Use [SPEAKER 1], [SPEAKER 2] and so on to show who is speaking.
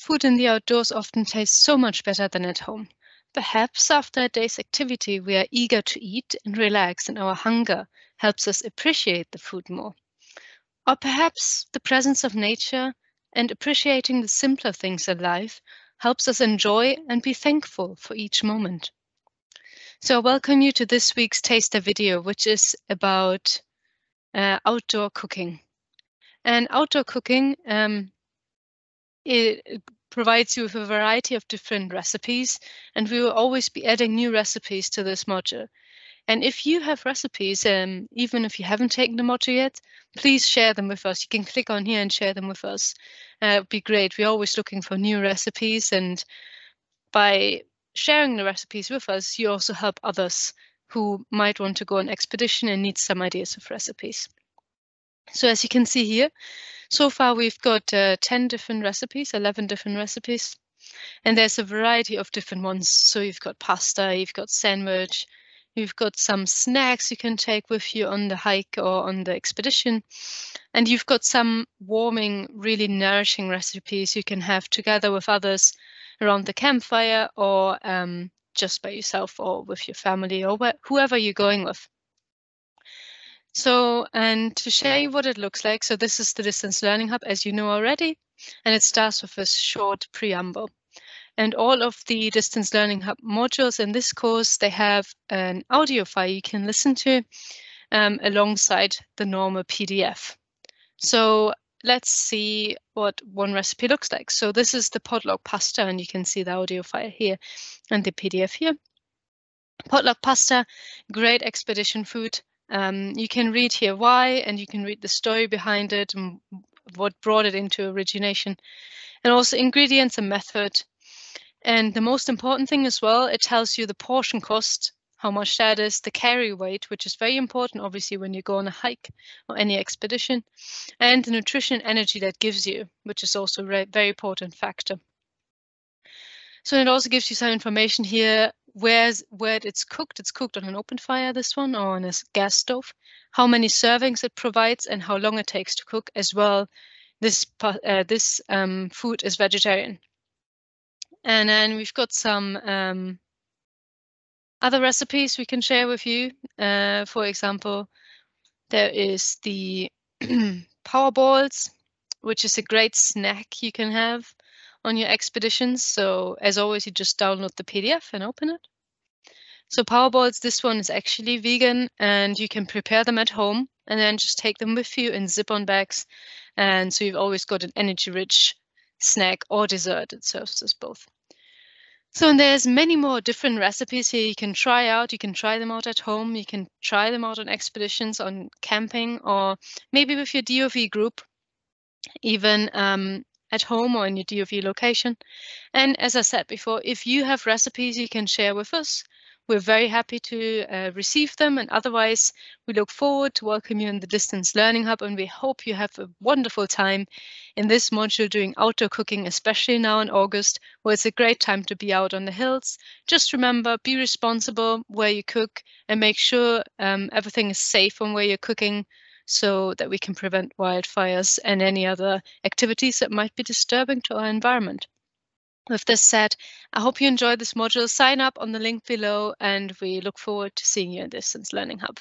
[SPEAKER 1] Food in the outdoors often tastes so much better than at home. Perhaps after a day's activity, we are eager to eat and relax, and our hunger helps us appreciate the food more. Or perhaps the presence of nature and appreciating the simpler things in life helps us enjoy and be thankful for each moment. So I welcome you to this week's taster video, which is about outdoor cooking. And outdoor cooking it provides you with a variety of different recipes, and we will always be adding new recipes to this module. And if you have recipes, even if you haven't taken the module yet, please share them with us. You can click on here and share them with us. It would be great. We're always looking for new recipes, and by sharing the recipes with us, you also help others who might want to go on expedition and need some ideas of recipes. So as you can see here, so far we've got 10 different recipes, 11 different recipes, and there's a variety of different ones. So you've got pasta, you've got sandwich, you've got some snacks you can take with you on the hike or on the expedition, and you've got some warming, really nourishing recipes you can have together with others around the campfire, or just by yourself or with your family, or whoever you're going with. So, and to show you what it looks like, so this is the Distance Learning Hub, as you know already, and it starts with a short preamble. And all of the Distance Learning Hub modules in this course, they have an audio file you can listen to alongside the normal PDF. So let's see what one recipe looks like. So this is the potluck pasta, and you can see the audio file here and the PDF here. Potluck pasta, great expedition food. You can read here why, and you can read the story behind it and what brought it into origination, and also ingredients and method. And the most important thing as well, it tells you the portion cost, how much that is, the carry weight, which is very important, obviously, when you go on a hike or any expedition, and the nutrition and energy that gives you, which is also a very important factor. So it also gives you some information here where it's cooked. It's cooked on an open fire, this one, or on a gas stove, how many servings it provides, and how long it takes to cook as well. This food is vegetarian. And then we've got some other recipes we can share with you. For example, there is the power balls, which is a great snack you can have on your expeditions. So as always, you just download the PDF and open it. So power balls, this one is actually vegan, and you can prepare them at home and then just take them with you in zip-on bags. And so you've always got an energy-rich snack or dessert. It serves as both. So and there's many more different recipes here you can try out. You can try them out at home. You can try them out on expeditions, on camping, or maybe with your DofE group, even at home or in your DofE location. And as I said before, if you have recipes you can share with us, we're very happy to receive them. And otherwise, we look forward to welcome you in the Distance Learning Hub, and we hope you have a wonderful time in this module doing outdoor cooking, especially now in August, where it's a great time to be out on the hills. Just remember, be responsible where you cook, and make sure everything is safe on where you're cooking, so that we can prevent wildfires and any other activities that might be disturbing to our environment. With this said, I hope you enjoyed this module. Sign up on the link below, and we look forward to seeing you in Distance Learning Hub.